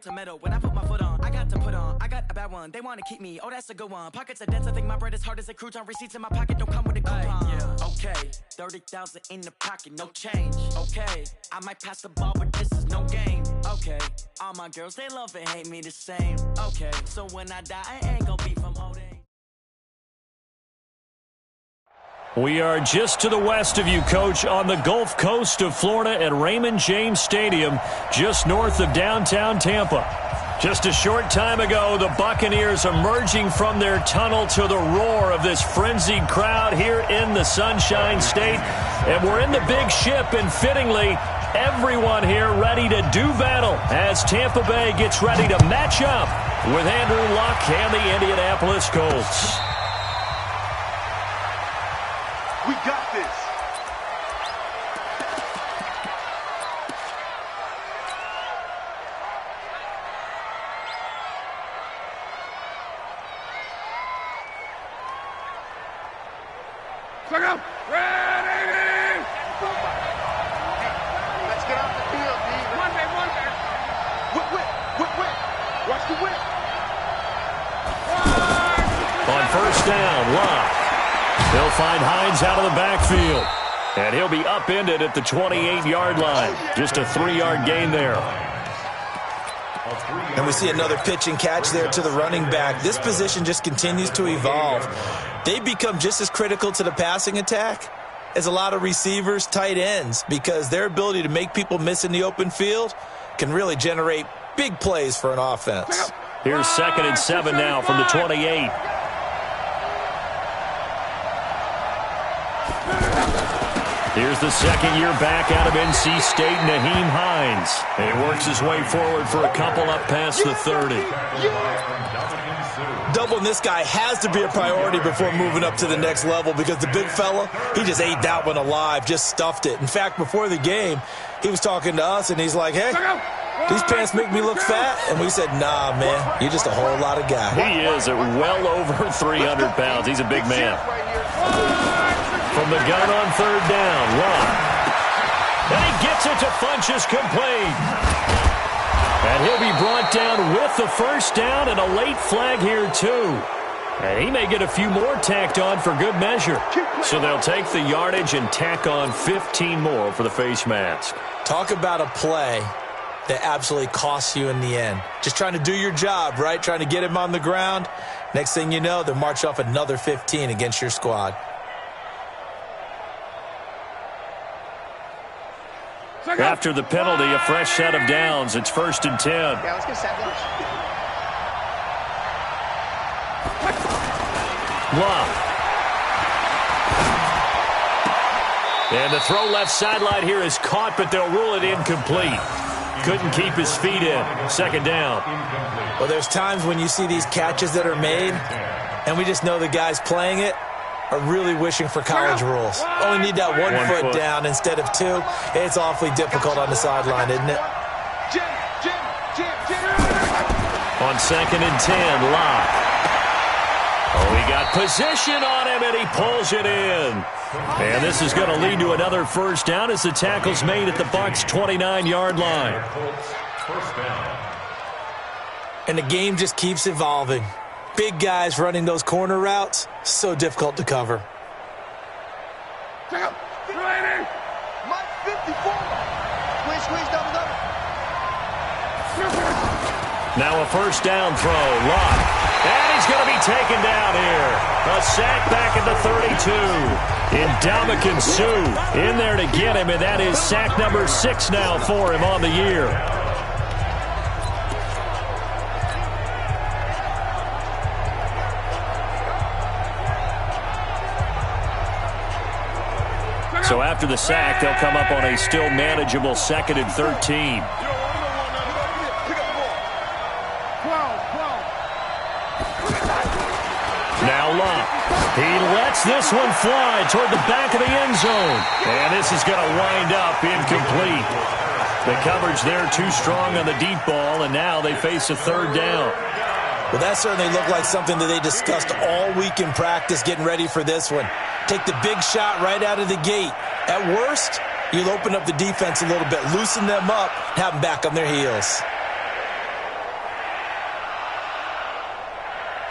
Tomato, when I put my foot on, I got to put on. I got a bad one, they want to keep me. Oh, that's a good one. Pockets are dense, I think my bread is hard as a crouton. Receipts in my pocket don't come with a coupon. Yeah, okay, 30,000 in the pocket, no change. Okay, I might pass the ball, but this is no game. Okay, all my girls, they love and hate me the same. Okay, so when I die, I ain't gonna be from old age. We are just to the west of you, Coach, on the Gulf Coast of Florida at Raymond James Stadium, just north of downtown Tampa. Just a short time ago, the Buccaneers emerging from their tunnel to the roar of this frenzied crowd here in the Sunshine State. And we're in the big ship, and fittingly, everyone here ready to do battle as Tampa Bay gets ready to match up with Andrew Luck and the Indianapolis Colts. We got this. Check out. Ready. Let's get off the field, D. One there. Whip. Watch the whip. On first down, Luck. He'll find Hines out of the backfield. And he'll be upended at the 28-yard line. Just a 3-yard gain there. And we see another pitch and catch there to the running back. This position just continues to evolve. They become just as critical to the passing attack as a lot of receivers, tight ends, because their ability to make people miss in the open field can really generate big plays for an offense. Here's 2nd and 7 now from the 28. Here's the second-year back out of NC State, Nyheim Hines. And he works his way forward for a couple up past the 30. Doubling this guy has to be a priority before moving up to the next level, because the big fella, he just ate that one alive, just stuffed it. In fact, before the game, he was talking to us, and he's like, hey, these pants make me look fat? And we said, nah, man, you're just a whole lot of guy. He is at well over 300 pounds. He's a big man. From the gun on 3rd down, Luck. And he gets it to Funchess complete. And he'll be brought down with the first down and a late flag here, too. And he may get a few more tacked on for good measure. So they'll take the yardage and tack on 15 more for the face mask. Talk about a play that absolutely costs you in the end. Just trying to do your job, right? Trying to get him on the ground. Next thing you know, they'll march off another 15 against your squad. After the penalty, a fresh set of downs. It's 1st and 10. Yeah, let's get set lunch. Luck. And the throw left sideline here is caught, but they'll rule it incomplete. Couldn't keep his feet in. 2nd down. Well, there's times when you see these catches that are made, and we just know the guys playing it are really wishing for college rules. Only need that one foot down instead of 2. It's awfully difficult on the sideline, isn't it? On 2nd and 10, Locke. Oh, he got position on him, and he pulls it in. And this is going to lead to another first down as the tackle's made at the Bucs' 29-yard line. And the game just keeps evolving. Big guys running those corner routes, so difficult to cover. Check out. Mike 54. Squeeze, double. Now a first down throw. Luck. And he's going to be taken down here. A sack back at the 32. Ndamukong Suh in there to get him, and that is sack number 6 now for him on the year. So after the sack, they'll come up on a still manageable 2nd and 13. Now Luck. He lets this one fly toward the back of the end zone. And this is going to wind up incomplete. The coverage there too strong on the deep ball, and now they face a 3rd down. Well, that certainly looked like something that they discussed all week in practice getting ready for this one. Take the big shot right out of the gate. At worst, you'll open up the defense a little bit, loosen them up, have them back on their heels.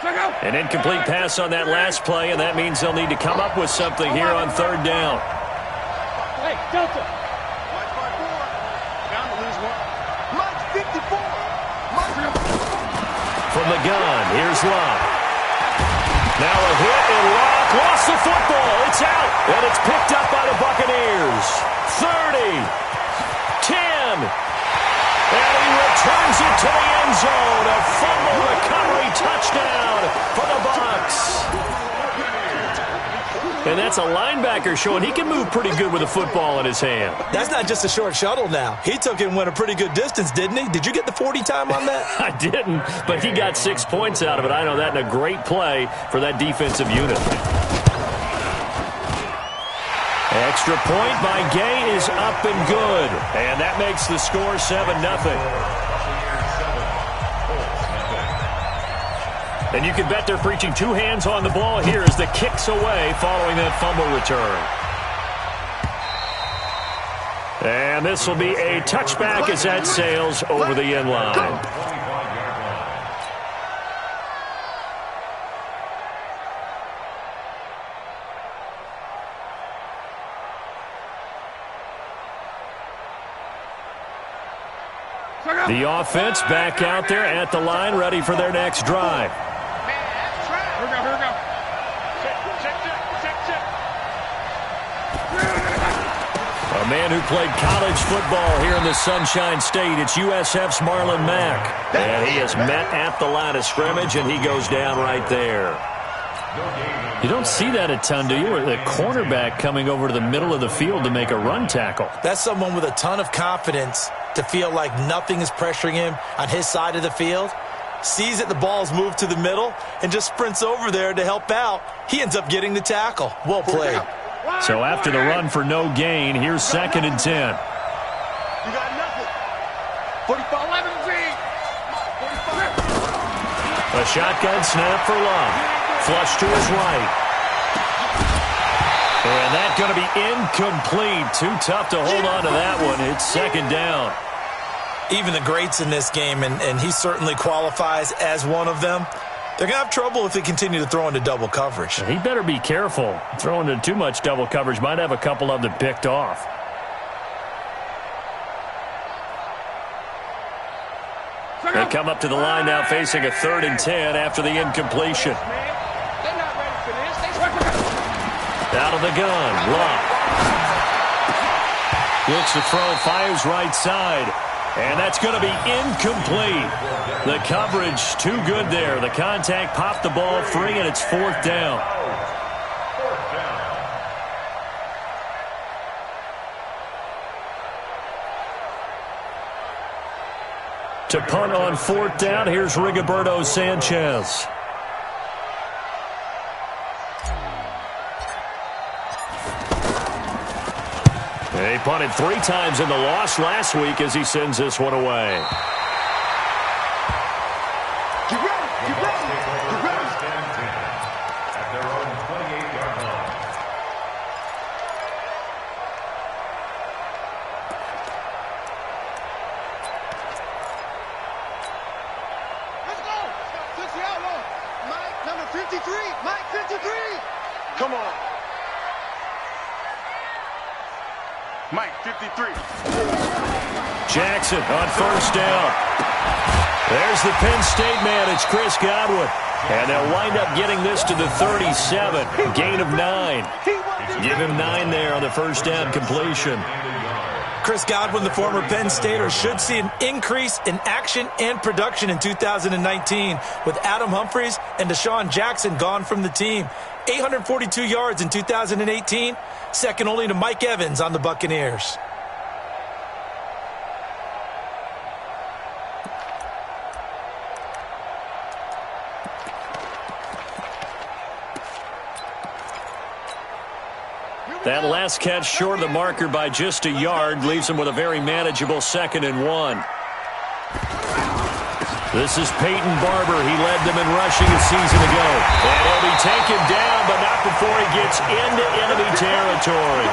An incomplete pass on that last play, and that means they'll need to come up with something here on third down. Hey, Delta. Down to lose one. Mike's 54. From the gun, here's Love. Now a hit, and Love lost the football. It's out, and it's picked up by the Buccaneers. 30, 10, and he returns it to the end zone. A fumble recovery touchdown for the Bucs. And that's a linebacker showing he can move pretty good with a football in his hand. That's not just a short shuttle now. He took it and went a pretty good distance, didn't he? Did you get the 40 time on that? I didn't, but he got 6 points out of it. I know that in a great play for that defensive unit. Extra point by Gay is up and good. And that makes the score 7-0. And you can bet they're preaching two hands on the ball here as the kick's away following that fumble return. And this will be a touchback as that sails over the end line. The offense back out there at the line, ready for their next drive. Here we go. A man who played college football here in the Sunshine State. It's USF's Marlon Mack. And he is met at the line of scrimmage, and he goes down right there. You don't see that a ton, do you? Or the cornerback coming over to the middle of the field to make a run tackle. That's someone with a ton of confidence to feel like nothing is pressuring him on his side of the field. Sees that the ball's moved to the middle and just sprints over there to help out. He ends up getting the tackle. Well played. So after the run for no gain, here's 2nd and 10. You got nothing. 45, 11 feet. A shotgun snap for Love. Flush to his right. And that's going to be incomplete. Too tough to hold on to that one. It's 2nd down. Even the greats in this game, and he certainly qualifies as one of them, they're going to have trouble if they continue to throw into double coverage. He better be careful. Throwing into too much double coverage might have a couple of them picked off. They come up to the line now facing a 3rd and 10 after the incompletion. They're not ready for this. Out of the gun, Love. Looks to throw, fires right side. And that's going to be incomplete. The coverage too good there. The contact popped the ball free, and it's 4th down. To punt on 4th down, here's Rigoberto Sanchez. He punted 3 times in the loss last week as he sends this one away. Get ready. Get ready. Get ready. At their own 28-yard line. Let's go. 60 outlaw. Mike, number 53. Mike, 53. Come on. Mike, 53. Jackson on 1st down. There's the Penn State man. It's Chris Godwin. And they'll wind up getting this to the 37. Gain of 9. Give him 9 there on the 1st down completion. Chris Godwin, the former Penn Stater, should see an increase in action and production in 2019 with Adam Humphries and Deshaun Jackson gone from the team. 842 yards in 2018, second only to Mike Evans on the Buccaneers. That last catch short of the marker by just a yard leaves him with a very manageable 2nd and 1. This is Peyton Barber. He led them in rushing a season ago. And he'll be taken down, but not before he gets into enemy territory.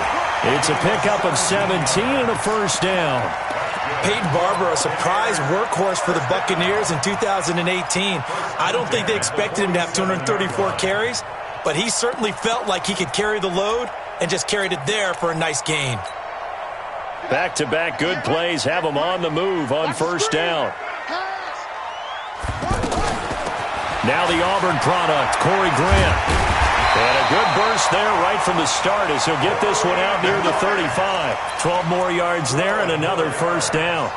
It's a pickup of 17 and a 1st down. Peyton Barber, a surprise workhorse for the Buccaneers in 2018. I don't think they expected him to have 234 carries, but he certainly felt like he could carry the load and just carried it there for a nice gain. Back-to-back good plays have him on the move on first down. Now the Auburn product, Corey Grant. And a good burst there right from the start as he'll get this one out near the 35. 12 more yards there and another first down.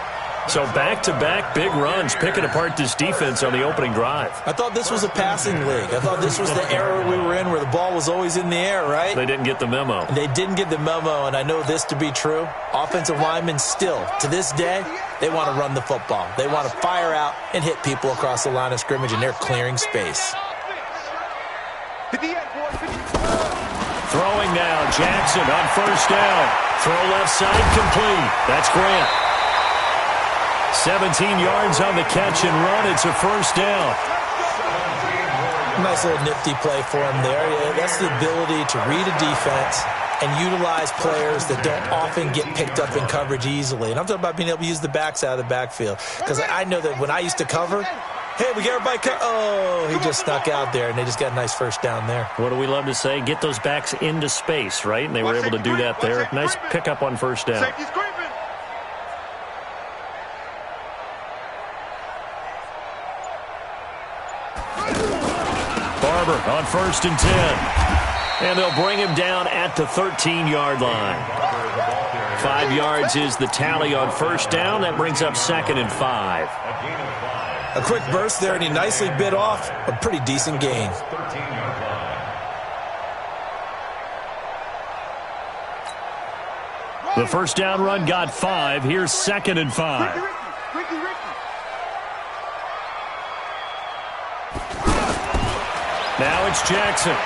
So back-to-back big runs, picking apart this defense on the opening drive. I thought this was a passing league. I thought this was the era we were in where the ball was always in the air, right? They didn't get the memo. They didn't get the memo, and I know this to be true. Offensive linemen still, to this day, they want to run the football. They want to fire out and hit people across the line of scrimmage, and they're clearing space. Throwing now, Jackson on first down. Throw left side complete. That's Grant. 17 yards on the catch and run. It's a first down. Nice little nifty play for him there. Yeah, that's the ability to read a defense and utilize players that don't often get picked up in coverage easily. And I'm talking about being able to use the backs out of the backfield. Because I know that when I used to cover, hey, we got everybody oh, he just snuck out there, and they just got a nice first down there. What do we love to say? Get those backs into space, right? And they were able to do that there. Nice pickup on first down. Barber on first and 10. And they'll bring him down at the 13-yard line. 5 yards is the tally on first down. That brings up 2nd and 5. A quick burst there, and he nicely bit off a pretty decent gain. The first down run got 5. Here's 2nd and 5. Now it's Jackson.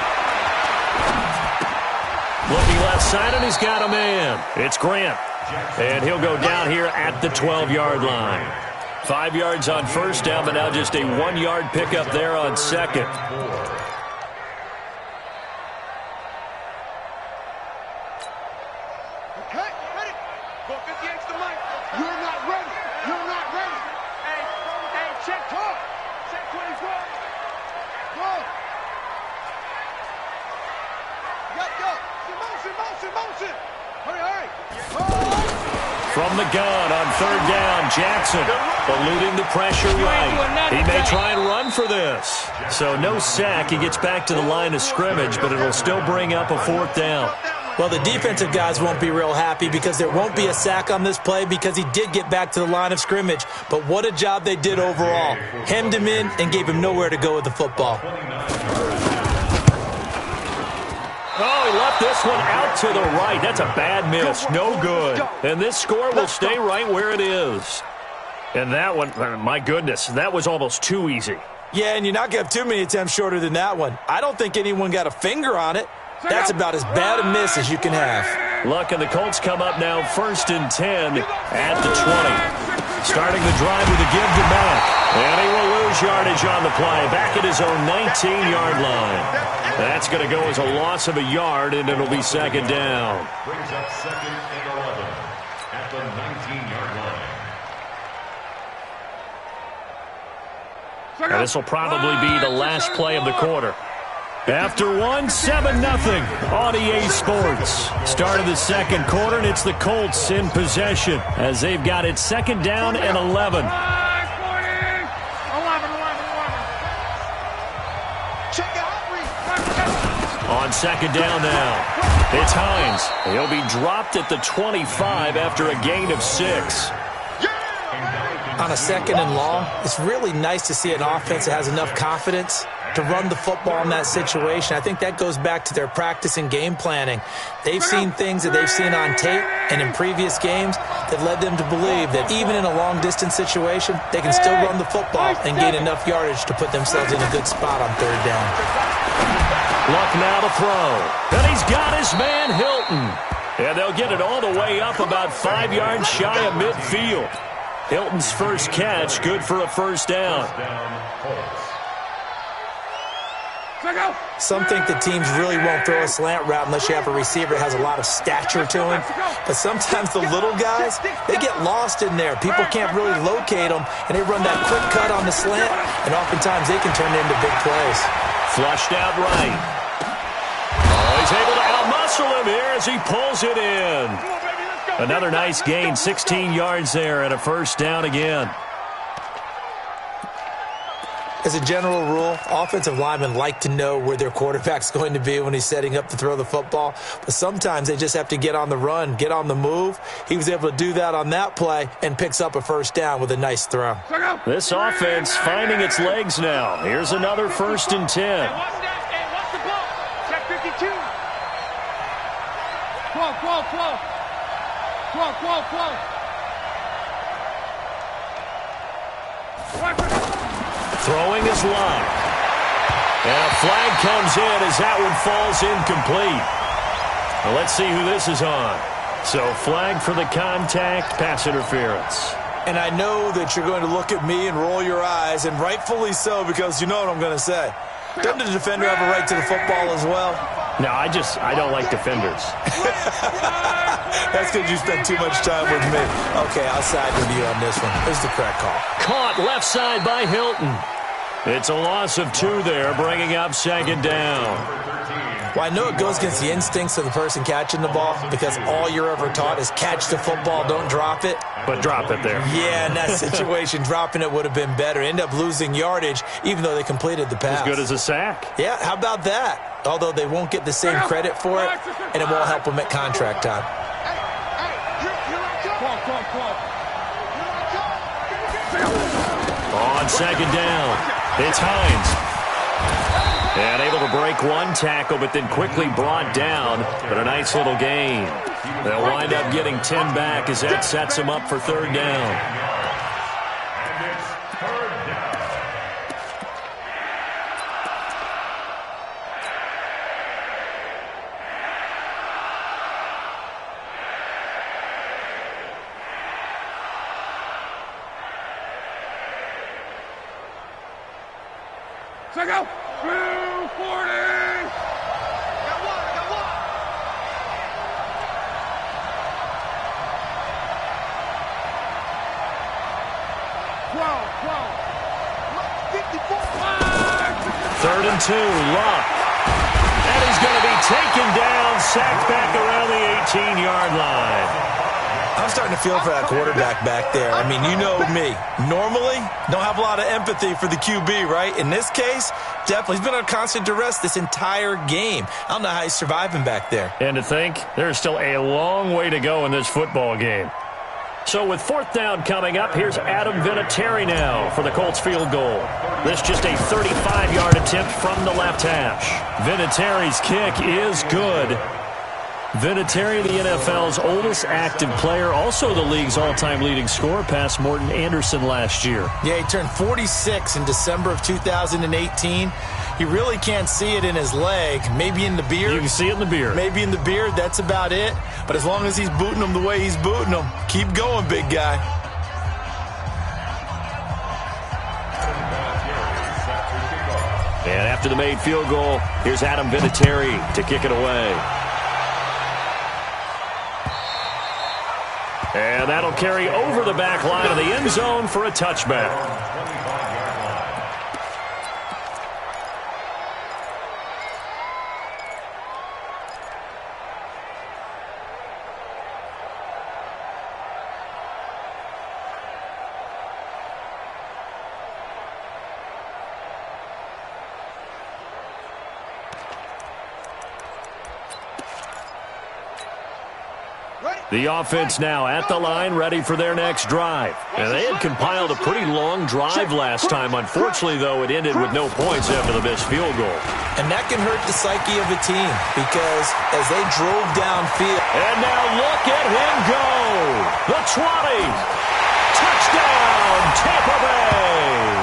Looking left side, and he's got a man. It's Grant. And he'll go down here at the 12-yard line. 5 yards on first down, but now just a 1-yard pickup there on second. Okay, ready. Go get the extra mic. You're not ready. You're not ready. Hey, check 12. Check 24. Go. Motion. Hurry. From the gun on third down, Jackson eluding the pressure right. He may try and run for this. So no sack. He gets back to the line of scrimmage, but it'll still bring up a 4th down. Well, the defensive guys won't be real happy because there won't be a sack on this play because he did get back to the line of scrimmage. But what a job they did overall. Hemmed him in and gave him nowhere to go with the football. Oh, he left this one out to the right. That's a bad miss. No good. And this score will stay right where it is. And that one, my goodness, that was almost too easy. Yeah, and you're not going to have too many attempts shorter than that one. I don't think anyone got a finger on it. That's about as bad a miss as you can have. Luck, and the Colts come up now 1st and 10 at the 20. Starting the drive with a give to Mack. And he will lose yardage on the play. Back at his own 19-yard line. That's going to go as a loss of a yard, and it'll be 2nd down. Brings up 2nd and 11 at the 19-yard line. And this will probably be the last play of the quarter. After 1, 7-0 on EA Sports. Start of the second quarter, and it's the Colts in possession as they've got it 2nd down and 11. On 2nd down now, it's Hines. He'll be dropped at the 25 after a gain of 6. On a 2nd and long, it's really nice to see an offense that has enough confidence to run the football in that situation. I think that goes back to their practice and game planning. They've seen things that they've seen on tape and in previous games that led them to believe that even in a long-distance situation, they can still run the football and gain enough yardage to put themselves in a good spot on 3rd down. Luck now to throw. And he's got his man, Hilton. And they'll get it all the way up about 5 yards shy of midfield. Hilton's first catch, good for a 1st down. Some think the teams really won't throw a slant route unless you have a receiver that has a lot of stature to him. But sometimes the little guys, they get lost in there. People can't really locate them, and they run that quick cut on the slant, and oftentimes they can turn it into big plays. Flushed out right. Oh, he's able to outmuscle him here as he pulls it in. Another nice gain, 16 yards there, and a first down again. As a general rule, offensive linemen like to know where their quarterback's going to be when he's setting up to throw the football. But sometimes they just have to get on the run, get on the move. He was able to do that on that play and picks up a first down with a nice throw. This offense finding its legs now. Here's another 1st and 10. Hey, watch the ball. Check 52. 12. Throwing is locked. And a flag comes in as that one falls incomplete. Well, let's see who this is on. So flag for the contact, pass interference. And I know that you're going to look at me and roll your eyes, and rightfully so, because you know what I'm going to say. Doesn't the defender have a right to the football as well? No, I don't like defenders. That's because you spend too much time with me. Okay, I'll side with you on this one. Here's the correct call. Caught left side by Hilton. It's a loss of 2 there, bringing up 2nd down. Well, I know it goes against the instincts of the person catching the ball because all you're ever taught is catch the football, don't drop it. But drop it there. Yeah, in that situation, dropping it would have been better. End up losing yardage, even though they completed the pass. As good as a sack. Yeah, how about that? Although they won't get the same credit for it, and it won't help them at contract time. On 2nd down, it's Hines. And able to break one tackle, but then quickly brought down. But a nice little gain. They'll wind up getting 10 back as that sets them up for 3rd down. Go! 240! Got one! 3rd and 2, Luck. And he's going to be taken down, sacked back around the 18-yard line. I'm starting to feel for that quarterback back there. I mean, you know me. Normally, don't have a lot of empathy for the QB, right? In this case, definitely. He's been on constant duress this entire game. I don't know how he's surviving back there. And to think, there's still a long way to go in this football game. So with 4th down coming up, here's Adam Vinatieri now for the Colts field goal. This just a 35-yard attempt from the left hash. Vinatieri's kick is good. Vinatieri, the NFL's oldest active player, also the league's all-time leading scorer, past Morton Anderson last year. Yeah, he turned 46 in December of 2018. He really can't see it in his leg, maybe in the beard. You can see it in the beard. Maybe in the beard, that's about it. But as long as he's booting them the way he's booting them, keep going, big guy. And after the made field goal, here's Adam Vinatieri to kick it away. And that'll carry over the back line of the end zone for a touchback. The offense now at the line, ready for their next drive. And they had compiled a pretty long drive last time. Unfortunately, though, it ended with no points after the missed field goal. And that can hurt the psyche of a team because as they drove downfield. And now look at him go. The 20. Touchdown, Tampa Bay.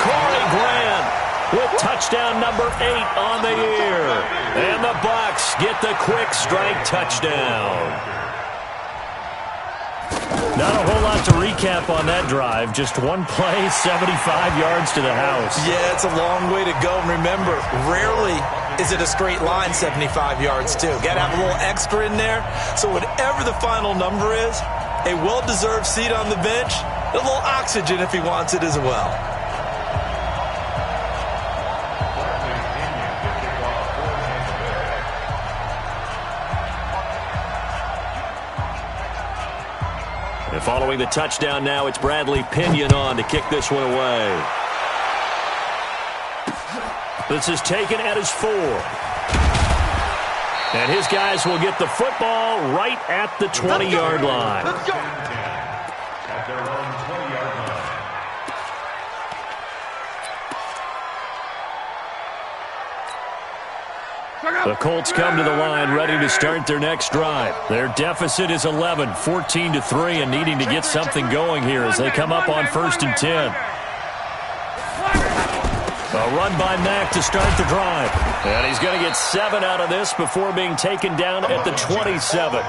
Corey Grant with touchdown number 8 on the year. And the Bucs get the quick strike touchdown. Not a whole lot to recap on that drive. Just one play, 75 yards to the house. Yeah, it's a long way to go. And remember, rarely is it a straight line 75 yards, too. Got to have a little extra in there. So whatever the final number is, a well-deserved seat on the bench, a little oxygen if he wants it as well. And following the touchdown now, it's Bradley Pinion on to kick this one away. This is taken at his 4. And his guys will get the football right at the 20-yard line. At their own 20-yard line. The Colts come to the line ready to start their next drive. Their deficit is 11, 14-3, and needing to get something going here as they come up on 1st and 10. A run by Mack to start the drive. And he's going to get 7 out of this before being taken down at the 27.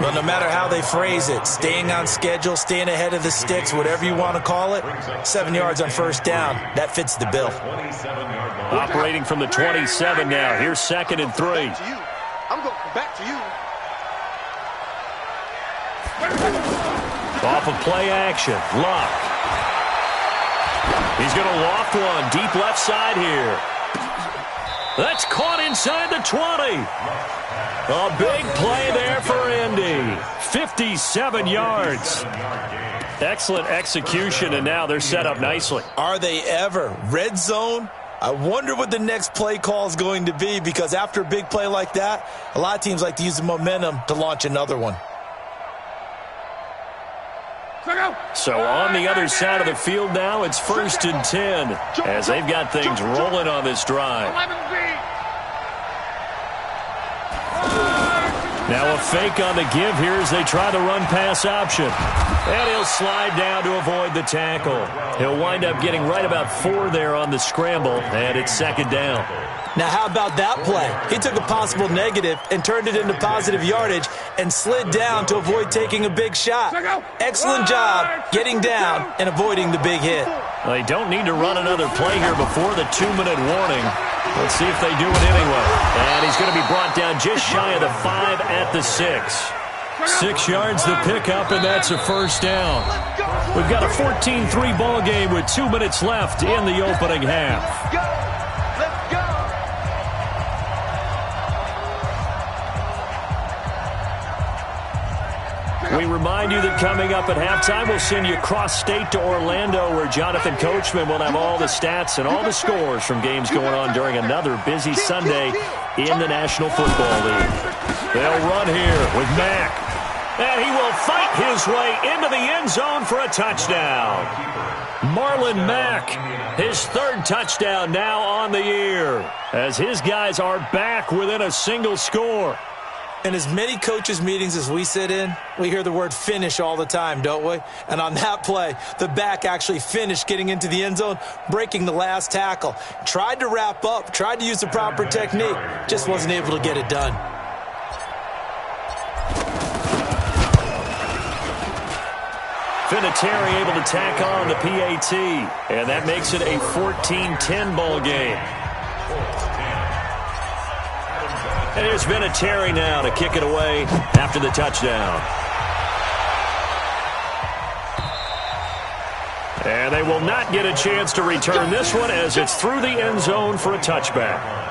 Well, no matter how they phrase it, staying on schedule, staying ahead of the sticks, whatever you want to call it, 7 yards on 1st down, that fits the bill. Operating from the 27 now. Here's 2nd and 3. I'm going back to you. Off of play action. Luck. He's going to loft one deep left side here. That's caught inside the 20. A big play there for Indy. 57 yards. Excellent execution, and now they're set up nicely. Are they ever? Red zone? I wonder what the next play call is going to be, because after a big play like that, a lot of teams like to use the momentum to launch another one. So on the other side of the field now, it's 1st and 10 as they've got things rolling on this drive. Now a fake on the give here as they try the run-pass option. And he'll slide down to avoid the tackle. He'll wind up getting right about 4 there on the scramble, and it's 2nd down. Now, how about that play? He took a possible negative and turned it into positive yardage and slid down to avoid taking a big shot. Excellent job getting down and avoiding the big hit. Well, they don't need to run another play here before the 2-minute warning. Let's see if they do it anyway. And he's going to be brought down just shy of the 5 at the 6. 6 yards the pickup, and that's a 1st down. We've got a 14-3 ball game with 2 minutes left in the opening half. We remind you that coming up at halftime, we'll send you cross-state to Orlando, where Jonathan Coachman will have all the stats and all the scores from games going on during another busy Sunday in the National Football League. They'll run here with Mack. And he will fight his way into the end zone for a touchdown. Marlon Mack, his 3rd touchdown now on the year, as his guys are back within a single score. In as many coaches' meetings as we sit in, we hear the word finish all the time, don't we? And on that play, the back actually finished getting into the end zone, breaking the last tackle. Tried to wrap up, tried to use the proper technique, just wasn't able to get it done. Vinatieri able to tack on the PAT, and that makes it a 14-10 ball game. And here's Vinatieri now to kick it away after the touchdown. And they will not get a chance to return this one as it's through the end zone for a touchback.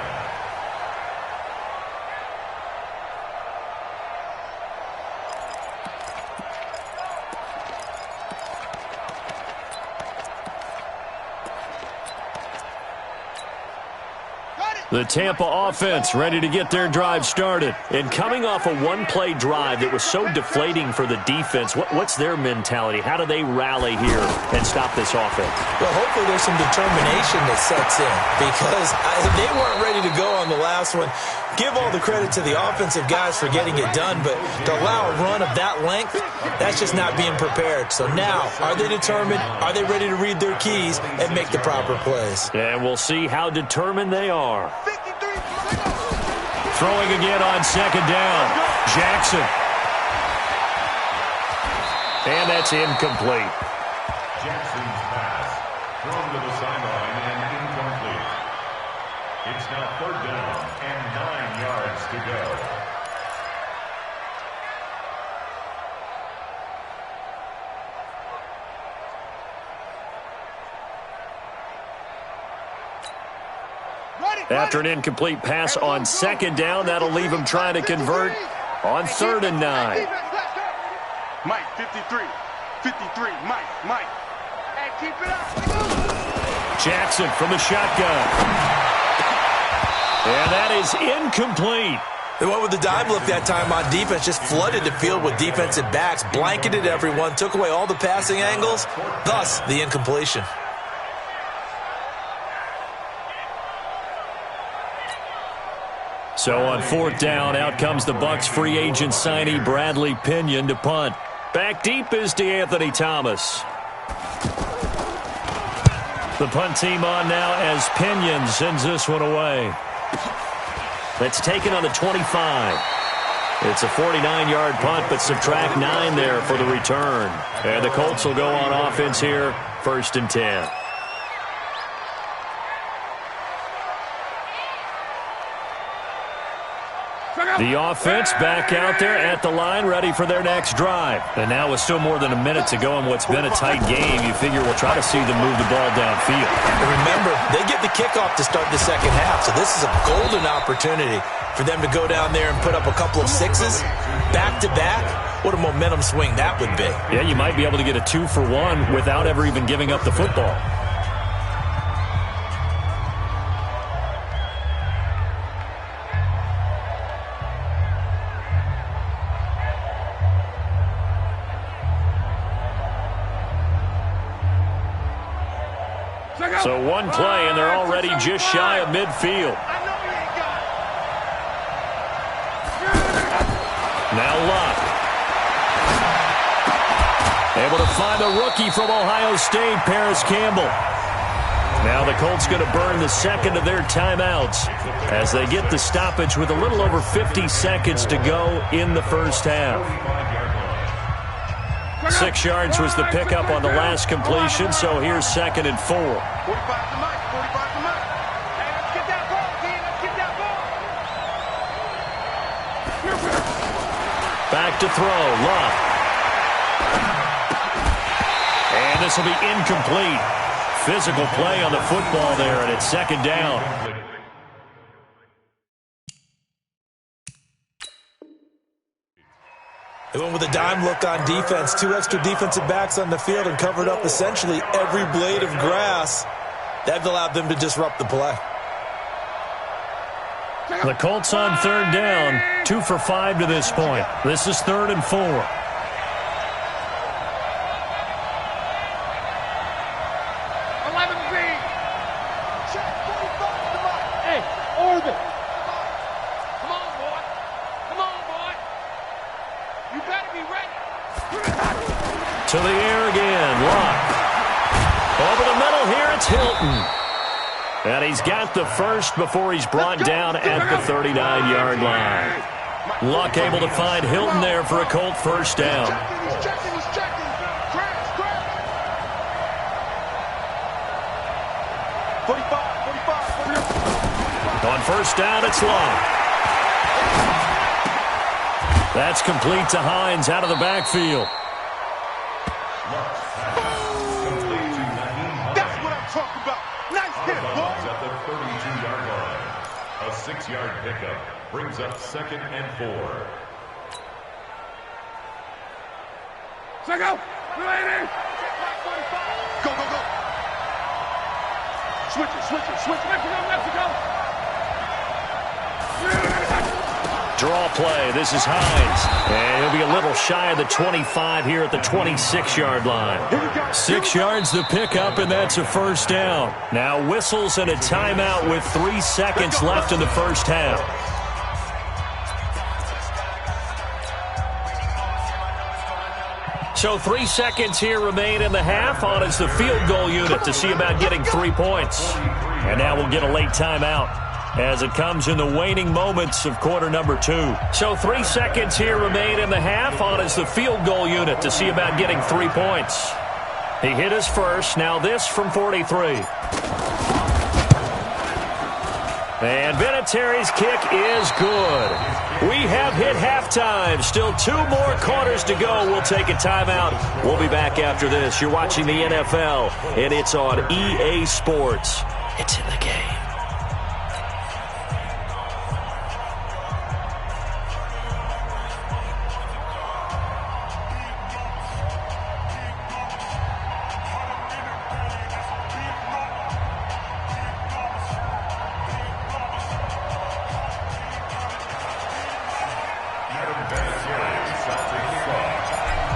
The Tampa offense ready to get their drive started. And coming off a one-play drive that was so deflating for the defense, what's their mentality? How do they rally here and stop this offense? Well, hopefully there's some determination that sets in, because they weren't ready to go on the last one. Give all the credit to the offensive guys for getting it done, but to allow a run of that length, that's just not being prepared. So now, are they determined? Are they ready to read their keys and make the proper plays? And we'll see how determined they are. Throwing again on 2nd down. Jackson. that's incomplete. Jackson's pass thrown to the sideline and incomplete. It's now 3rd down and 9 yards to go. After an incomplete pass on 2nd down, that'll leave him trying to convert on 3rd and 9. Mike, 53. 53. Mike. Hey, keep it up. Jackson from the shotgun. And that is incomplete. They went with the dime look that time on defense, just flooded the field with defensive backs, blanketed everyone, took away all the passing angles, thus the incompletion. So on 4th down, out comes the Bucs free agent signee Bradley Pinion to punt. Back deep is DeAnthony Thomas. The punt team on now as Pinion sends this one away. That's taken on the 25. It's a 49-yard punt, but subtract 9 there for the return. And the Colts will go on offense here, 1st and 10. The offense back out there at the line, ready for their next drive. And now with still more than a minute to go in what's been a tight game, you figure we'll try to see them move the ball downfield. And remember, they get the kickoff to start the 2nd half, so this is a golden opportunity for them to go down there and put up a couple of 6s back-to-back. What a momentum swing that would be. Yeah, you might be able to get a 2-for-1 without ever even giving up the football. So one play, and they're already just shy of midfield. Now Luck. Able to find the rookie from Ohio State, Paris Campbell. Now the Colts going to burn the 2nd of their timeouts as they get the stoppage with a little over 50 seconds to go in the 1st half. 6 yards was the pickup on the last completion, so here's 2nd and 4. 45 to Mike. 45 to Mike. Hey, let's get that ball, Dean. Let's get that ball. Back to throw. Luck. And this will be incomplete. Physical play on the football there, and it's 2nd down. They went with a dime look on defense, 2 extra defensive backs on the field and covered up essentially every blade of grass. That allowed them to disrupt the play. The Colts on 3rd down, 2 for 5 to this point. This is 3rd and 4. 11B. Hey, Orbit. Come on, boy. Come on, boy. You better be ready. To the air again. Luck. Over the middle here, it's Hilton. And he's got the first before he's brought down at the 39-yard line. Luck able to find Hilton there for a Colt 1st down. He's checking. Crash. 45. On 1st down, it's Luck. That's complete to Hines out of the backfield. That's what I'm talking about. Nice hit, boy. At the 32-yard line. A 6-yard pickup brings up 2nd and 4. Check out. Ready. Go. Switch it. Mexico. Draw play. This is Hines. And he'll be a little shy of the 25 here at the 26-yard line. 6 yards to pick up, and that's a 1st down. Now whistles and a timeout with 3 seconds left in the 1st half. So 3 seconds here remain in the half. On is the field goal unit to see about getting 3 points. And now we'll get a late timeout. as it comes in the waning moments of quarter number 2. So 3 seconds here remain in the half. On is the field goal unit to see about getting 3 points. He hit his first. Now this from 43. And Vinatieri's kick is good. We have hit halftime. Still 2 more quarters to go. We'll take a timeout. We'll be back after this. You're watching the NFL, and it's on EA Sports. It's in the game.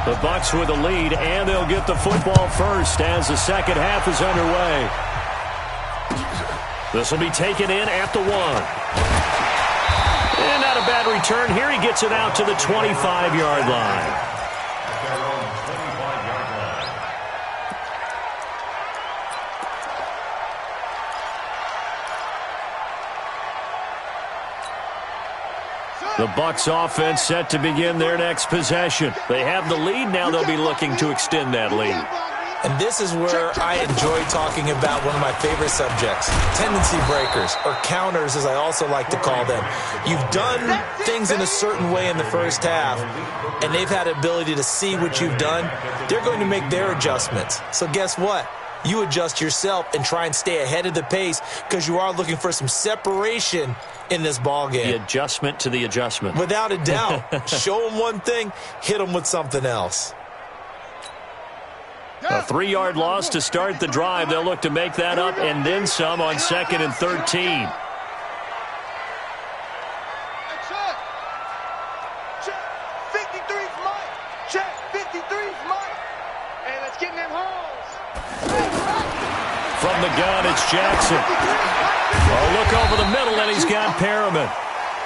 The Bucs with a lead, and they'll get the football first as the second half is underway. This will be taken in at the 1. And not a bad return here. He gets it out to the 25-yard line. The Bucs offense set to begin their next possession. They have the lead. Now they'll be looking to extend that lead. And this is where I enjoy talking about one of my favorite subjects, tendency breakers, or counters as I also like to call them. You've done things in a certain way in the first half, and they've had the ability to see what you've done. They're going to make their adjustments. So guess what? You adjust yourself and try and stay ahead of the pace because you are looking for some separation in this ball game. The adjustment to the adjustment. Without a doubt. Show them one thing, hit them with something else. A 3-yard loss to start the drive. They'll look to make that up and then some on 2nd and 13. Check. 53's Mike. Check. 53's Mike. And let's get in them holes. From the gun, it's Jackson. Oh, look over the middle, and he's got Perriman.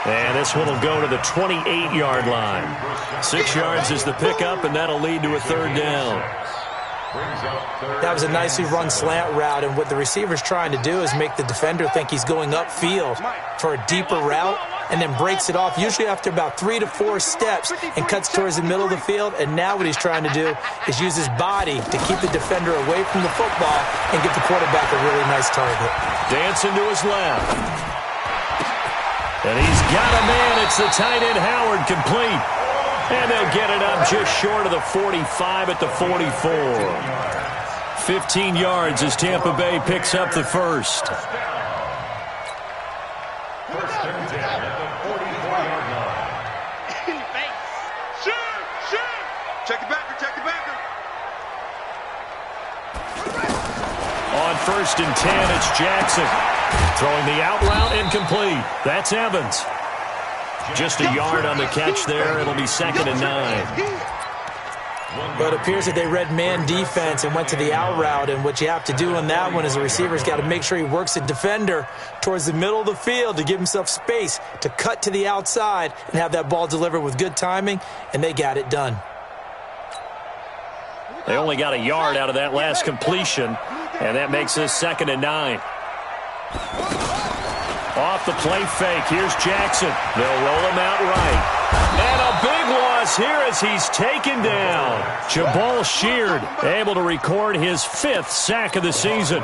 And this one will go to the 28-yard line. 6 yards is the pickup, and that'll lead to a 3rd down. That was a nicely run slant route, and what the receiver's trying to do is make the defender think he's going upfield for a deeper route and then breaks it off, usually after about 3 to 4 steps, and cuts towards the middle of the field. And now what he's trying to do is use his body to keep the defender away from the football and get the quarterback a really nice target. Dancing to his left. And he's got a man. It's the tight end Howard, complete. And they'll get it up just short of the 45 at the 44. 15 yards as Tampa Bay picks up the first. First and 10 at the 44-yard line. In the face. Shoot. Check it backer. On 1st and 10, it's Jackson. Throwing the out route incomplete. That's Evans. Just a yard on the catch there. It'll be 2nd and 9. But it appears that they read man defense and went to the out route, and what you have to do on that one is the receiver's got to make sure he works the defender towards the middle of the field to give himself space to cut to the outside and have that ball delivered with good timing, and they got it done. They only got a yard out of that last completion, and that makes this 2nd and 9. Off the play fake, here's Jackson. They'll roll him out right. And a big loss here as he's taken down. Jabal Sheard able to record his 5th sack of the season.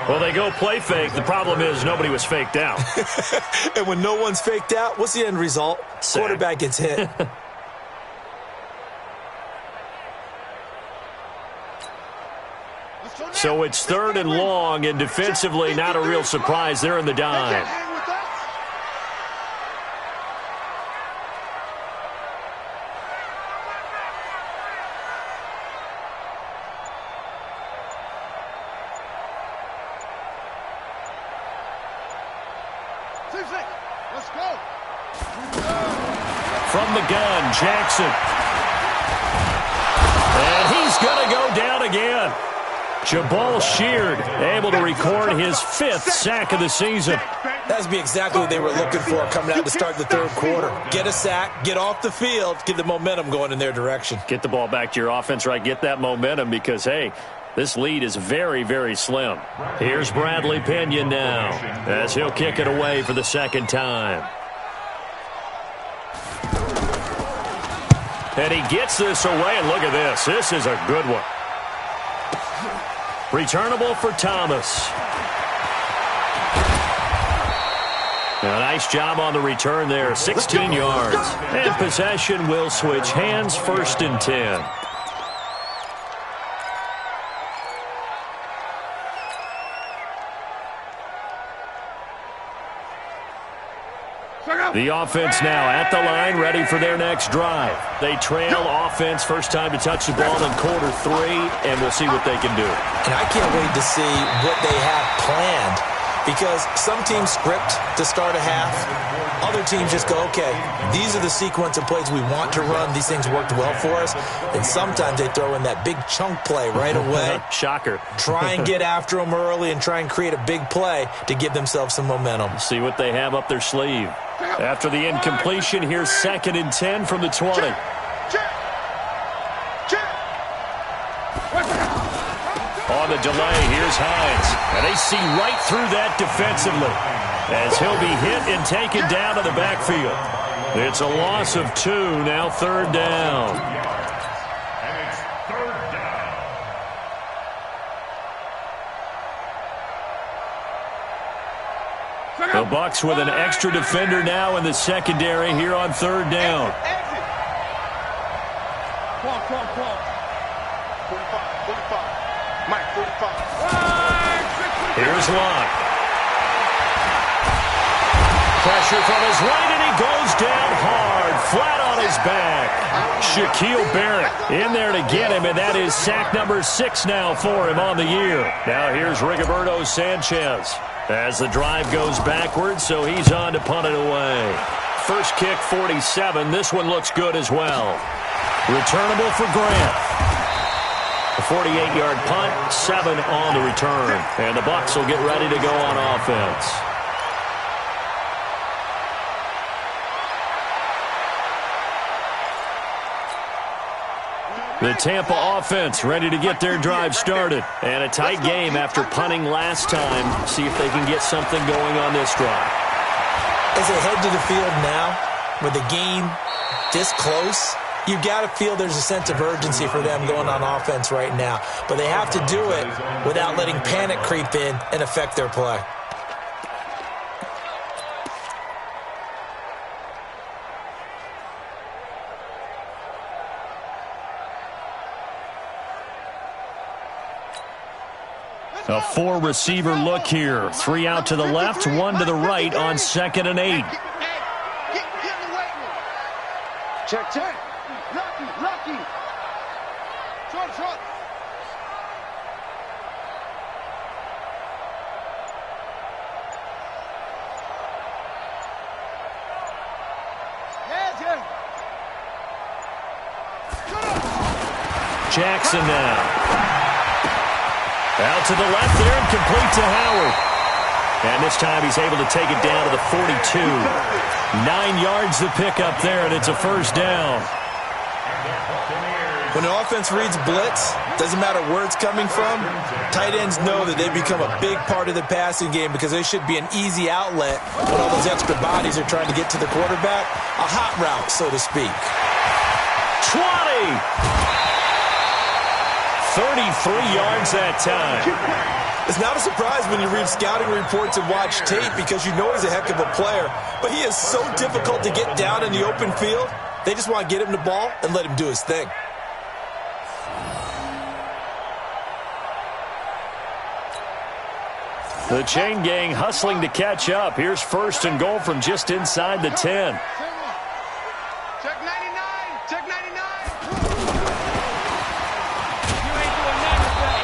Well, they go play fake. The problem is nobody was faked out. And when no one's faked out, what's the end result? Sack. Quarterback gets hit. So it's 3rd and long, and defensively not a real surprise. They're in the dime. Let's go. From the gun, Jackson. And he's going to go down again. Jabal Sheard able to record his 5th sack of the season. That'd be exactly what they were looking for coming out to start the 3rd quarter. Get a sack, get off the field, get the momentum going in their direction. Get the ball back to your offense, right? Get that momentum because, hey, This lead is very, very slim. Here's Bradley Pinion now as he'll kick it away for the second time. And he gets this away, and look at this. This is a good one. Returnable for Thomas. A nice job on the return there, 16 yards. And possession will switch hands, 1st and 10. The offense now at the line, ready for their next drive. They trail offense, first time to touch the ball in quarter 3, and we'll see what they can do. And I can't wait to see what they have planned, because some teams script to start a half. Other teams just go, okay, these are the sequence of plays we want to run. These things worked well for us. And sometimes they throw in that big chunk play right away. Shocker. Try and get after them early and try and create a big play to give themselves some momentum. See what they have up their sleeve. After the incompletion, here's 2nd and 10 from the 20. On the delay, here's Hines. And they see right through that defensively as he'll be hit and taken down to the backfield. It's a loss of 2, now 3rd down. And it's 3rd down. The Bucs with an extra defender now in the secondary here on 3rd down. Exit. Come on. 45. Mike, 45. Here's Locke. Pressure from his right, and he goes down hard, flat on his back. Shaquille Barrett in there to get him, and that is sack number 6 now for him on the year. Now here's Rigoberto Sanchez as the drive goes backwards, so he's on to punt it away. First kick, 47. This one looks good as well. Returnable for Grant. A 48-yard punt, 7 on the return. And the Bucs will get ready to go on offense. The Tampa offense ready to get their drive started. And a tight game after punting last time. See if they can get something going on this drive. As they head to the field now, with the game this close, you've got to feel there's a sense of urgency for them going on offense right now. But they have to do it without letting panic creep in and affect their play. A 4-receiver look here. 3 out to the left, 1 to the right on 2nd and 8. Get in the weight room. Check. Lucky. Short. Yeah. Jackson now. Out to the left there and complete to Howard. And this time he's able to take it down to the 42. 9 yards to pick up there, and it's a 1st down. When the offense reads blitz, doesn't matter where it's coming from, tight ends know that they become a big part of the passing game because they should be an easy outlet when all those extra bodies are trying to get to the quarterback. A hot route, so to speak. 20! 33 yards that time. It's not a surprise when you read scouting reports and watch tape because you know he's a heck of a player, but he is so difficult to get down in the open field. They just want to get him the ball and let him do his thing. The chain gang hustling to catch up. Here's 1st and goal from just inside the 10. Check 99.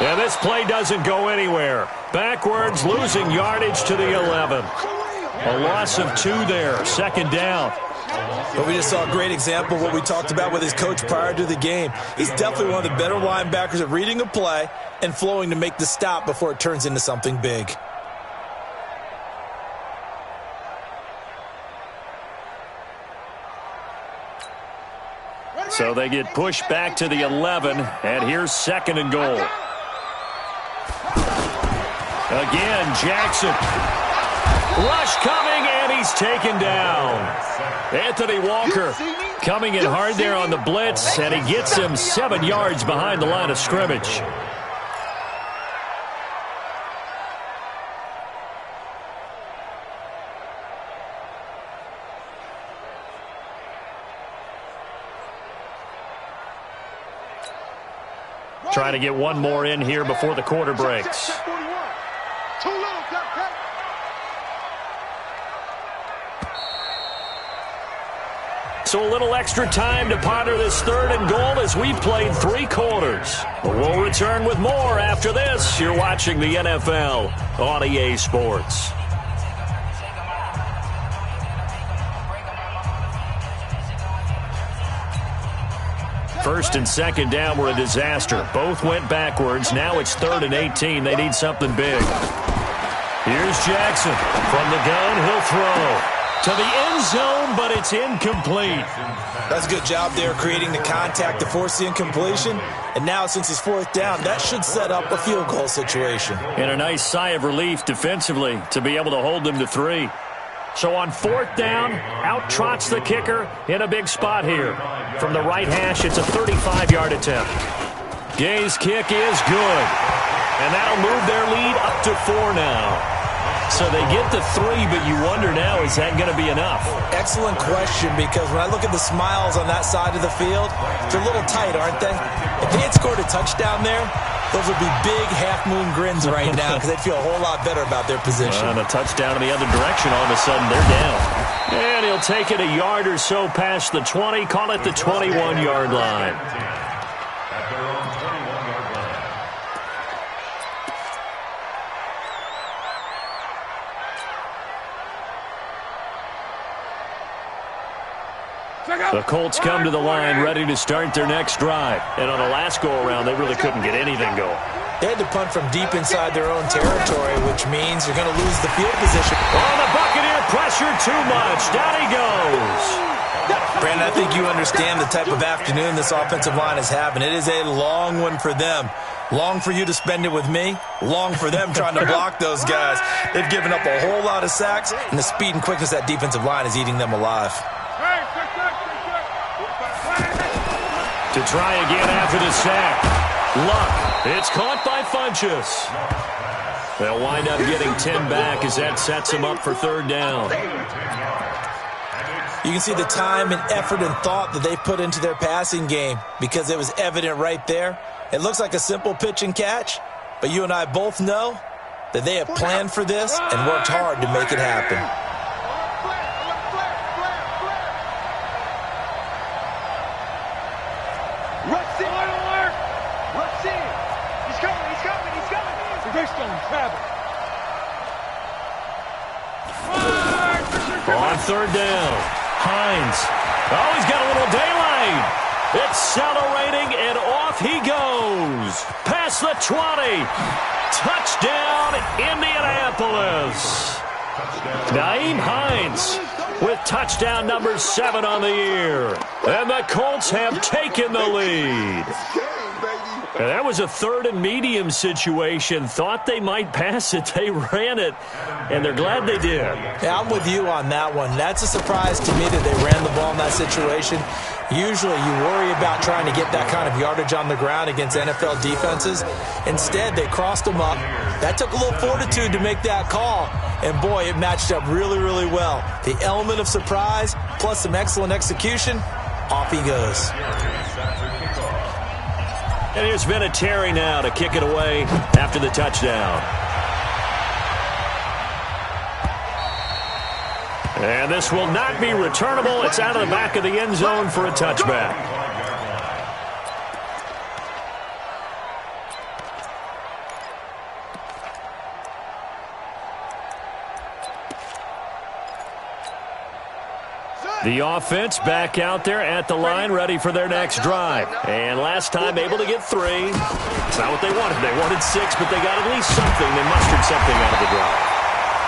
And this play doesn't go anywhere. Backwards, losing yardage to the 11. A loss of 2 there, 2nd down. But we just saw a great example of what we talked about with his coach prior to the game. He's definitely one of the better linebackers at reading a play and flowing to make the stop before it turns into something big. So they get pushed back to the 11, and here's 2nd and goal. Again, Jackson. Rush coming, and he's taken down. Anthony Walker coming in hard there on the blitz, and he gets him 7 yards behind the line of scrimmage. Trying to get one more in here before the quarter breaks. So a little extra time to ponder this 3rd and goal as we've played 3 quarters. We'll return with more after this. You're watching the NFL on EA Sports. First and second down were a disaster. Both went backwards. Now it's 3rd and 18. They need something big. Here's Jackson. From the gun, he'll throw to the end zone, but it's incomplete. That's a good job there creating the contact to force the incompletion. And now since it's 4th down, that should set up a field goal situation. And a nice sigh of relief defensively to be able to hold them to 3. So on 4th down, out trots the kicker in a big spot here. From the right hash, it's a 35-yard attempt. Gay's kick is good. And that'll move their lead up to 4 now. So they get to 3, but you wonder now, is that going to be enough? Excellent question, because when I look at the smiles on that side of the field, they're a little tight, aren't they? If they had scored a touchdown there, those would be big half-moon grins right now because they'd feel a whole lot better about their position. And a touchdown in the other direction, all of a sudden they're down. And he'll take it a yard or so past the 20, call it the 21-yard line. At their own 21-yard line. The Colts come to the line ready to start their next drive. And on the last go-around, they really couldn't get anything going. They had to punt from deep inside their own territory, which means you're going to lose the field position. Oh, the Buccaneer pressure too much. Down he goes. Brandon, I think you understand the type of afternoon this offensive line is having. It is a long one for them. Long for you to spend it with me. Long for them trying to block those guys. They've given up a whole lot of sacks, and the speed and quickness of that defensive line is eating them alive. To try again after the sack. Luck. It's caught by Funchess. They'll wind up getting 10 back as that sets them up for 3rd down. You can see the time and effort and thought that they put into their passing game because it was evident right there. It looks like a simple pitch and catch, but you and I both know that they have planned for this and worked hard to make it happen. On 3rd down, Hines. Oh, he's got a little daylight. Accelerating, and off he goes. Past the 20. Touchdown, Indianapolis. Nyheim Hines with touchdown number 7 on the year. And the Colts have taken the lead. And that was a 3rd and medium situation. Thought they might pass it. They ran it, and they're glad they did. Yeah, I'm with you on that one. That's a surprise to me that they ran the ball in that situation. Usually you worry about trying to get that kind of yardage on the ground against NFL defenses. Instead, they crossed them up. That took a little fortitude to make that call. And, boy, it matched up really, really well. The element of surprise plus some excellent execution, off he goes. And here's Vinatieri now to kick it away after the touchdown. And this will not be returnable. It's out of the back of the end zone for a touchback. The offense back out there at the line, ready for their next drive. And last time able to get 3. It's not what they wanted. They wanted 6, but they got at least something. They mustered something out of the drive.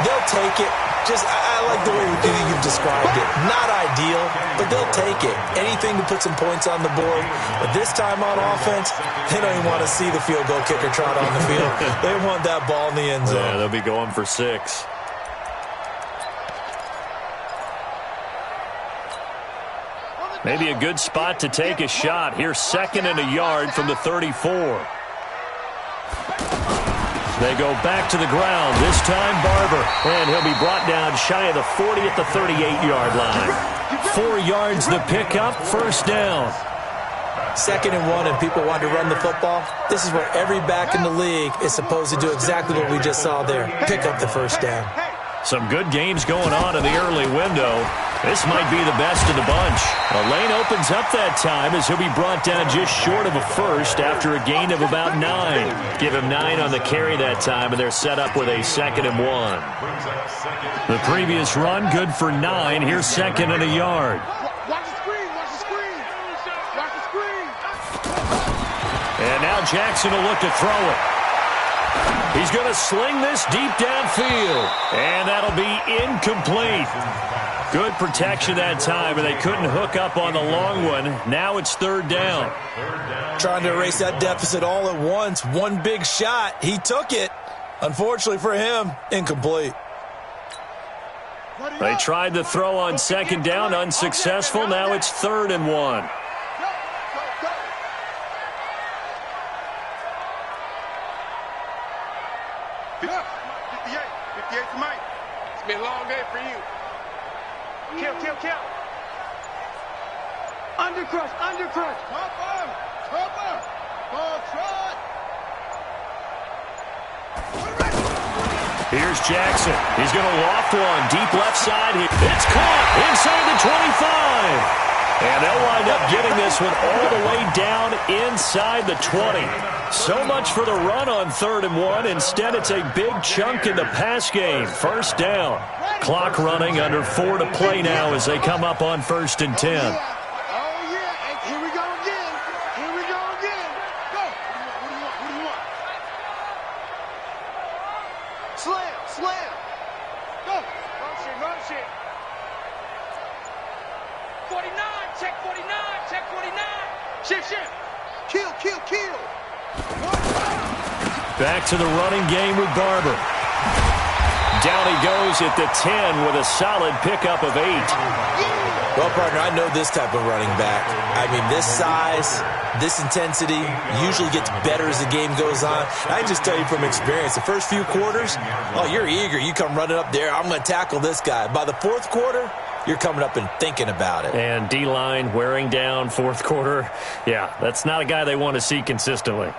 They'll take it. I like the way you've described it. Not ideal, but they'll take it. Anything to put some points on the board. But this time on offense, they don't even want to see the field goal kicker trot on the field. They want that ball in the end zone. Yeah, they'll be going for 6. Maybe a good spot to take a shot. Here's 2nd and a yard from the 34. They go back to the ground. This time Barber. And he'll be brought down shy of the 40 at the 38-yard line. 4 yards the pickup. First down. 2nd and 1 and people want to run the football. This is where every back in the league is supposed to do exactly what we just saw there. Pick up the first down. Some good games going on in the early window. This might be the best of the bunch. A lane opens up that time as he'll be brought down just short of a first after a gain of about 9. Give him 9 on the carry that time, and they're set up with a 2nd and 1. The previous run, good for 9. Here's 2nd and a yard. Watch the screen, watch the screen. Watch the screen. And now Jackson will look to throw it. He's going to sling this deep downfield. And that'll be incomplete. Good protection that time, and they couldn't hook up on the long one. Now it's 3rd down. Trying to erase that deficit all at once. One big shot. He took it. Unfortunately for him, incomplete. They tried the throw on 2nd down, unsuccessful. Now it's 3rd and 1. It's been a long day for you. Kill. Undercrush. Cover. Ball trot. Here's Jackson. He's going to loft one. Deep left side. It's caught inside the 25. And they'll wind up getting this one all the way down inside the 20. So much for the run on 3rd and 1. Instead, it's a big chunk in the pass game. First down. Clock running under 4 to play now as they come up on 1st and 10. Oh, yeah. And here we go again. Go. What do you want? Slam. Go. Run shit. 49, check 49. Shit. Kill. Back to the running game with Barber. Down he goes at the 10 with a solid pickup of 8. Well, partner, I know this type of running back. I mean, this size, this intensity usually gets better as the game goes on. I can just tell you from experience, the first few quarters, you're eager. You come running up there, I'm going to tackle this guy. By the 4th quarter, you're coming up and thinking about it. And D-line wearing down 4th quarter. Yeah, that's not a guy they want to see consistently.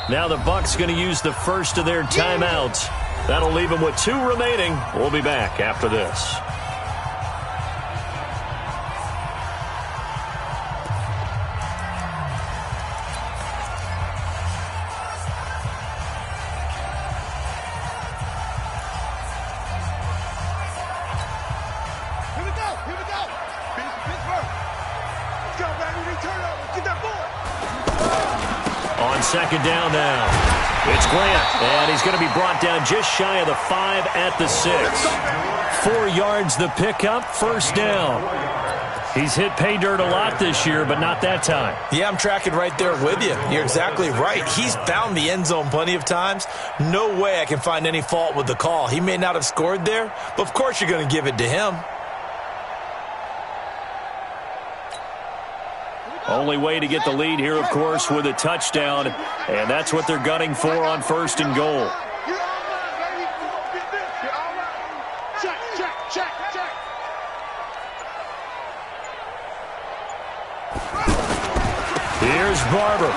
Now the Bucs going to use the first of their timeouts. That'll leave them with 2 remaining. We'll be back after this. Here we go. Pittsburgh. Let's go, baby. Return over. Get that ball. On 2nd down now. It's Grant, and he's going to be brought down just shy of the 5 at the 6. 4 yards the pickup, first down. He's hit pay dirt a lot this year, but not that time. Yeah, I'm tracking right there with you. You're exactly right. He's found the end zone plenty of times. No way I can find any fault with the call. He may not have scored there, but of course you're going to give it to him. Only way to get the lead here, of course, with a touchdown, and that's what they're gunning for on 1st and goal. Check. Here's Barber,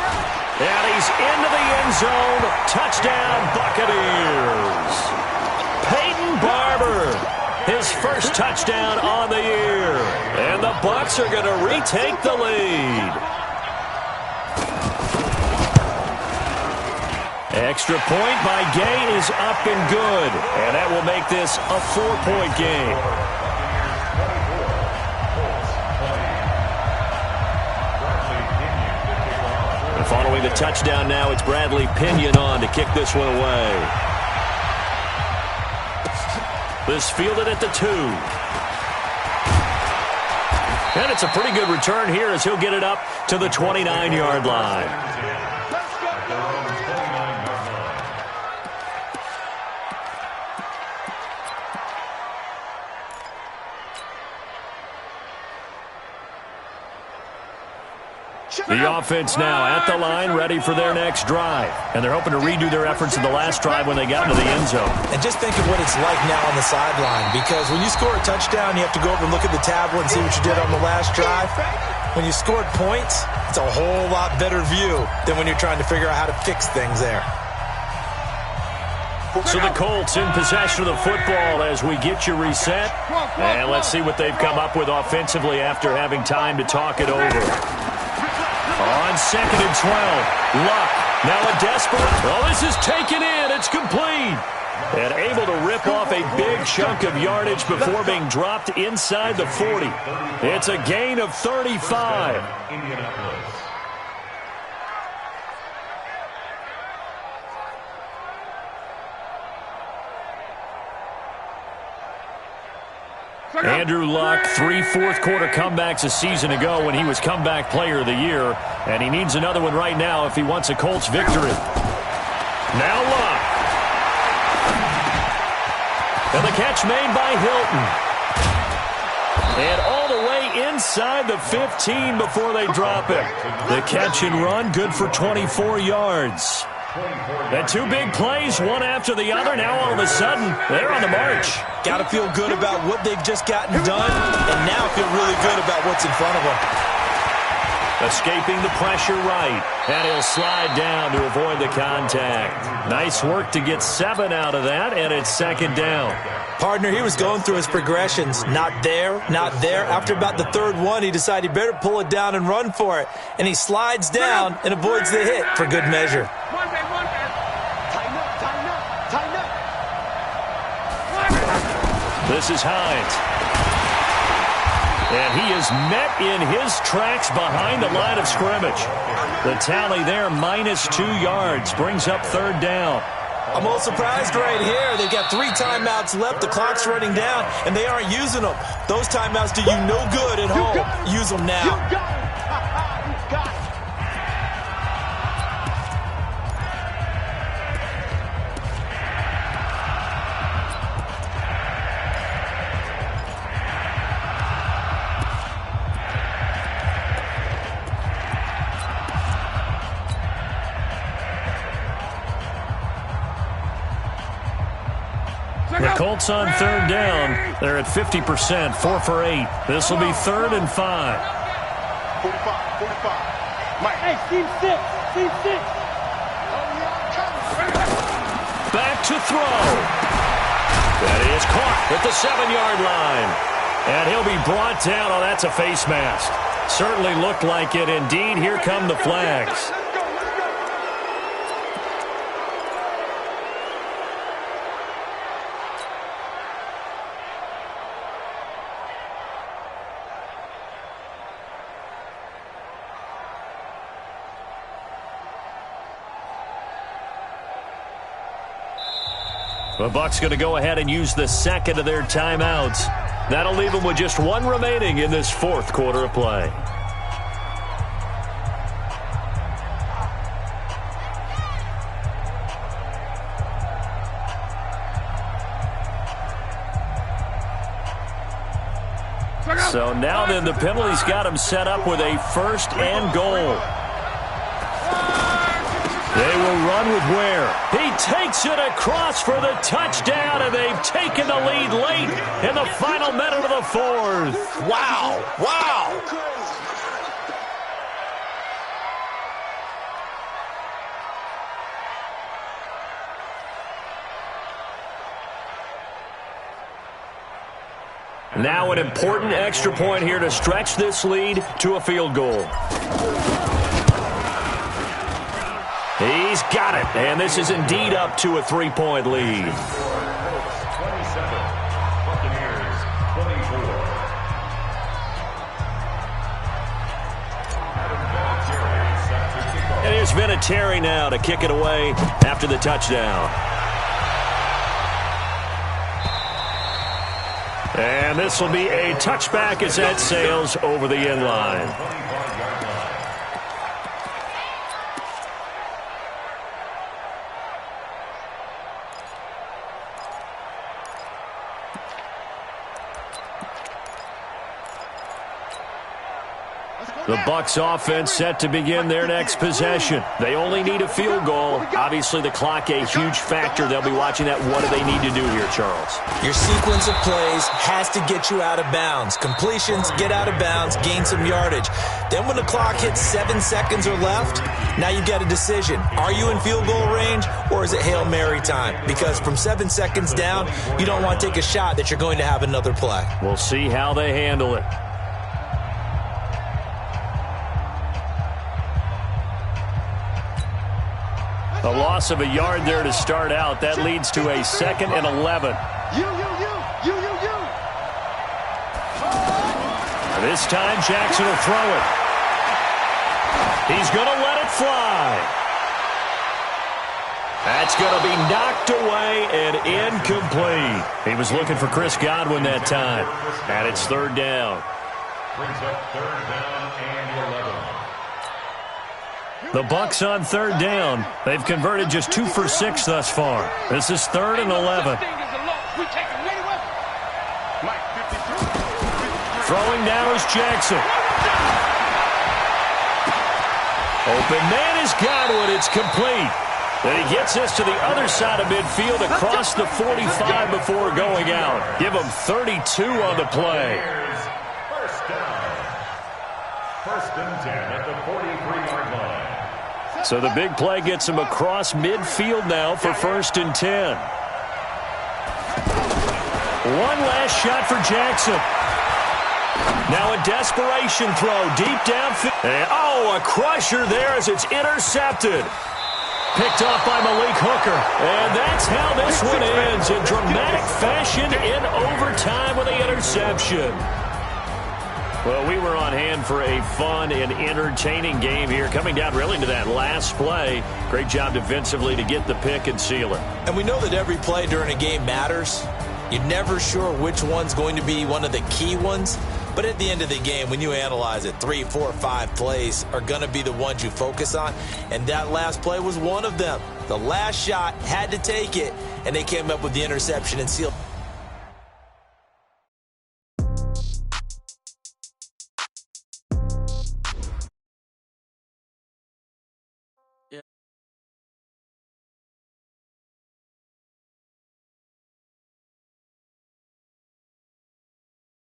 and he's into the end zone. Touchdown, Buccaneers. Peyton Barber. His first touchdown on the year. And the Bucs are going to retake the lead. Extra point by Gay is up and good. And that will make this a 4-point game. And following the touchdown now, it's Bradley Pinion on to kick this one away. This fielded at the 2. And it's a pretty good return here as he'll get it up to the 29-yard line. The offense now at the line, ready for their next drive. And they're hoping to redo their efforts in the last drive when they got into the end zone. And just think of what it's like now on the sideline, because when you score a touchdown, you have to go over and look at the tablet and see what you did on the last drive. When you scored points, it's a whole lot better view than when you're trying to figure out how to fix things there. So the Colts in possession of the football as we get you reset. And let's see what they've come up with offensively after having time to talk it over. On 2nd and 12, Luck. Now a desperate. Oh, this is taken in. It's complete. And able to rip off a big chunk of yardage before being dropped inside the 40. It's a gain of 35. Andrew Luck, 3 fourth-quarter comebacks a season ago when he was comeback player of the year, and he needs another one right now if he wants a Colts victory. Now Luck. And the catch made by Hilton. And all the way inside the 15 before they drop it. The catch and run, good for 24 yards. And 2 big plays, one after the other. Now all of a sudden, they're on the march. Got to feel good about what they've just gotten done, and now feel really good about what's in front of them. Escaping the pressure right, and he'll slide down to avoid the contact. Nice work to get 7 out of that, and it's 2nd down. Partner, he was going through his progressions. Not there, not there. After about the 3rd one, he decided he better pull it down and run for it. And he slides down and avoids the hit for good measure. This is Hines. And he is met in his tracks behind the line of scrimmage. The tally there, -2 yards, brings up 3rd down. I'm a little surprised right here. They've got 3 timeouts left. The clock's running down, and they aren't using them. Those timeouts do you no good at home. Use them now. You got it. You got it. The Colts on 3rd down. They're at 50%, 4 for 8. This will be 3rd and 5. 45. Mike. Hey, team 6. Team 6. Back to throw. That is caught at the 7-yard line. And he'll be brought down. Oh, that's a face mask. Certainly looked like it. Indeed, here come the flags. The Bucs going to go ahead and use the 2nd of their timeouts. That'll leave them with just 1 remaining in this 4th quarter of play. So now then the penalty's got him set up with a 1st and goal. They will run with Ware. He takes it across for the touchdown, and they've taken the lead late in the final minute of the 4th. Wow. Wow. Now an important extra point here to stretch this lead to a field goal. He's got it, and this is indeed up to a 3-point lead. 27, Buccaneers 24. And here's Vinatieri now to kick it away after the touchdown. And this will be a touchback as that sails over the end line. The Bucs offense set to begin their next possession. They only need a field goal. Obviously, the clock a huge factor. They'll be watching that. What do they need to do here, Charles? Your sequence of plays has to get you out of bounds. Completions, get out of bounds, gain some yardage. Then when the clock hits 7 seconds or left, now you've got a decision. Are you in field goal range, or is it Hail Mary time? Because from 7 seconds down, you don't want to take a shot that you're going to have another play. We'll see how they handle it. A loss of a yard there to start out. That leads to a 2nd and 11. This time, Jackson will throw it. He's going to let it fly. That's going to be knocked away and incomplete. He was looking for Chris Godwin that time. And it's 3rd down. Brings up 3rd down and 11. The Bucs on 3rd down. They've converted just 2 for 6 thus far. This is 3rd and 11. Throwing now is Jackson. Open man is Godwin. It's complete. Then he gets us to the other side of midfield across the 45 before going out. Give him 32 on the play. First down. 1st and 10 at the 43-yard line. So the big play gets him across midfield now for 1st and 10. One last shot for Jackson. Now a desperation throw deep downfield. And, a crusher there as it's intercepted. Picked off by Malik Hooker. And that's how this one ends in dramatic fashion in overtime with the interception. Well, we were on hand for a fun and entertaining game here, coming down really to that last play. Great job defensively to get the pick and seal it. And we know that every play during a game matters. You're never sure which one's going to be one of the key ones. But at the end of the game, when you analyze it, 3, 4, 5 plays are going to be the ones you focus on. And that last play was one of them. The last shot had to take it, and they came up with the interception and sealed.